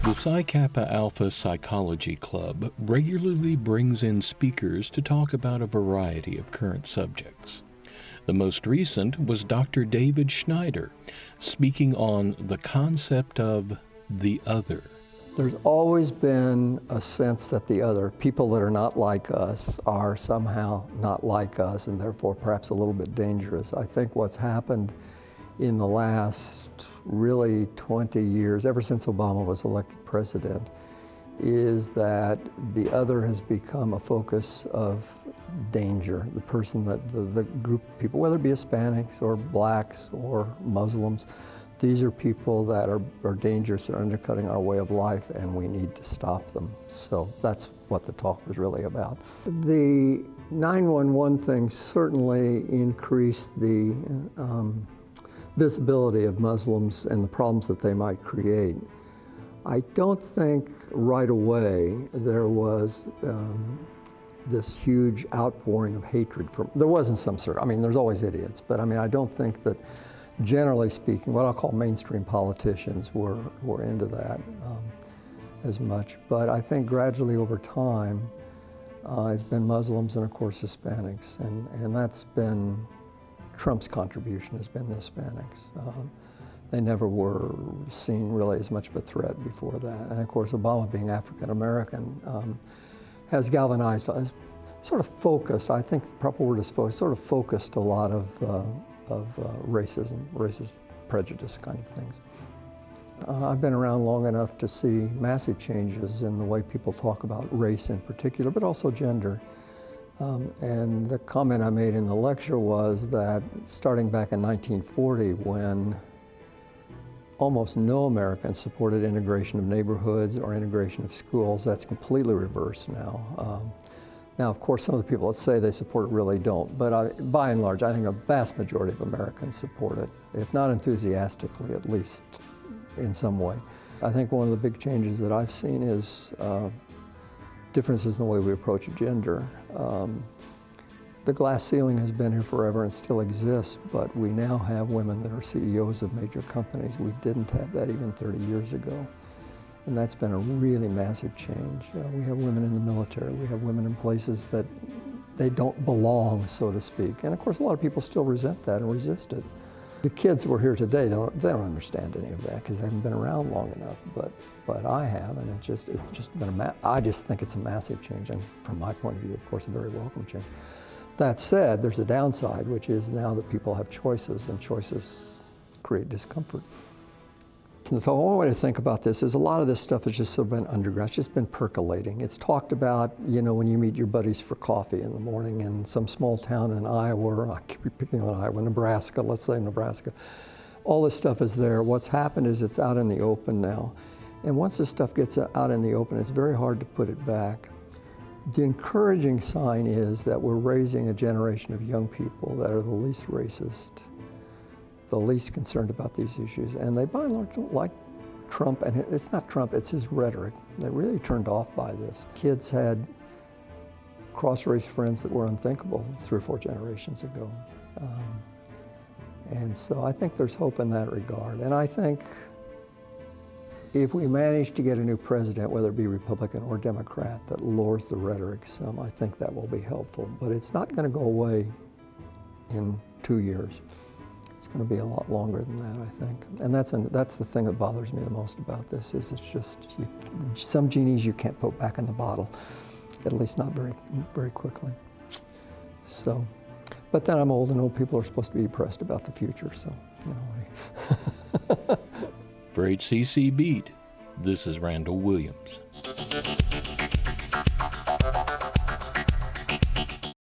The Psi Kappa Alpha Psychology Club regularly brings in speakers to talk about a variety of current subjects. The most recent was Dr. David Schneider, speaking on the concept of the other. There's always been a sense that the other, people that are not like us, are somehow not like us and therefore perhaps a little bit dangerous. I think what's happened in the last really 20 years, ever since Obama was elected president, is that the other has become a focus of danger. The person that, the group of people, whether it be Hispanics or blacks or Muslims, these are people that are dangerous, they're undercutting our way of life, and we need to stop them. So that's what the talk was really about. The 911 thing certainly increased the visibility of Muslims and the problems that they might create. I don't think right away there was this huge outpouring of hatred from, there wasn't some sort, I mean, there's always idiots, but I mean, I don't think that, generally speaking, what I'll call mainstream politicians were into that as much. But I think gradually over time, it's been Muslims and of course Hispanics, and that's been Trump's contribution, has been the Hispanics. They never were seen really as much of a threat before that. And of course, Obama being African American has galvanized, has sort of focused, I think the proper word is focused, sort of focused a lot of racism, racist prejudice kind of things. I've been around long enough to see massive changes in the way people talk about race in particular, but also gender. And the comment I made in the lecture was that starting back in 1940, when almost no Americans supported integration of neighborhoods or integration of schools, that's completely reversed now. Now, of course, some of the people that say they support it really don't, but by and large, I think a vast majority of Americans support it, if not enthusiastically, at least in some way. I think one of the big changes that I've seen is differences in the way we approach gender. The glass ceiling has been here forever and still exists, but we now have women that are CEOs of major companies. We didn't have that even 30 years ago. And that's been a really massive change. We have women in the military. We have women in places that they don't belong, so to speak. And of course, a lot of people still resent that and resist it. The kids that were here today, they don't understand any of that because they haven't been around long enough, but I have, and it's just been I just think it's a massive change, and from my point of view, of course, a very welcome change. That said, there's a downside, which is now that people have choices, and choices create discomfort. So one way to think about this is a lot of this stuff has just sort of been underground, it's just been percolating. It's talked about, you know, when you meet your buddies for coffee in the morning in some small town in Iowa, or I keep picking on Iowa, Nebraska, let's say Nebraska. All this stuff is there. What's happened is it's out in the open now. And once this stuff gets out in the open, it's very hard to put it back. The encouraging sign is that we're raising a generation of young people that are the least racist, the least concerned about these issues, and they by and large don't like Trump, and it's not Trump, it's his rhetoric. They're really turned off by this. Kids had cross-race friends that were unthinkable 3 or 4 generations ago. And so I think there's hope in that regard. And I think if we manage to get a new president, whether it be Republican or Democrat, that lowers the rhetoric some, I think that will be helpful. But it's not going to go away in 2 years. It's going to be a lot longer than that, I think. And that's the thing that bothers me the most about this, is it's just, some genies you can't put back in the bottle, at least not very quickly. So, but then I'm old, and old people are supposed to be depressed about the future, so, you know. For HCC Beat, this is Randall Williams.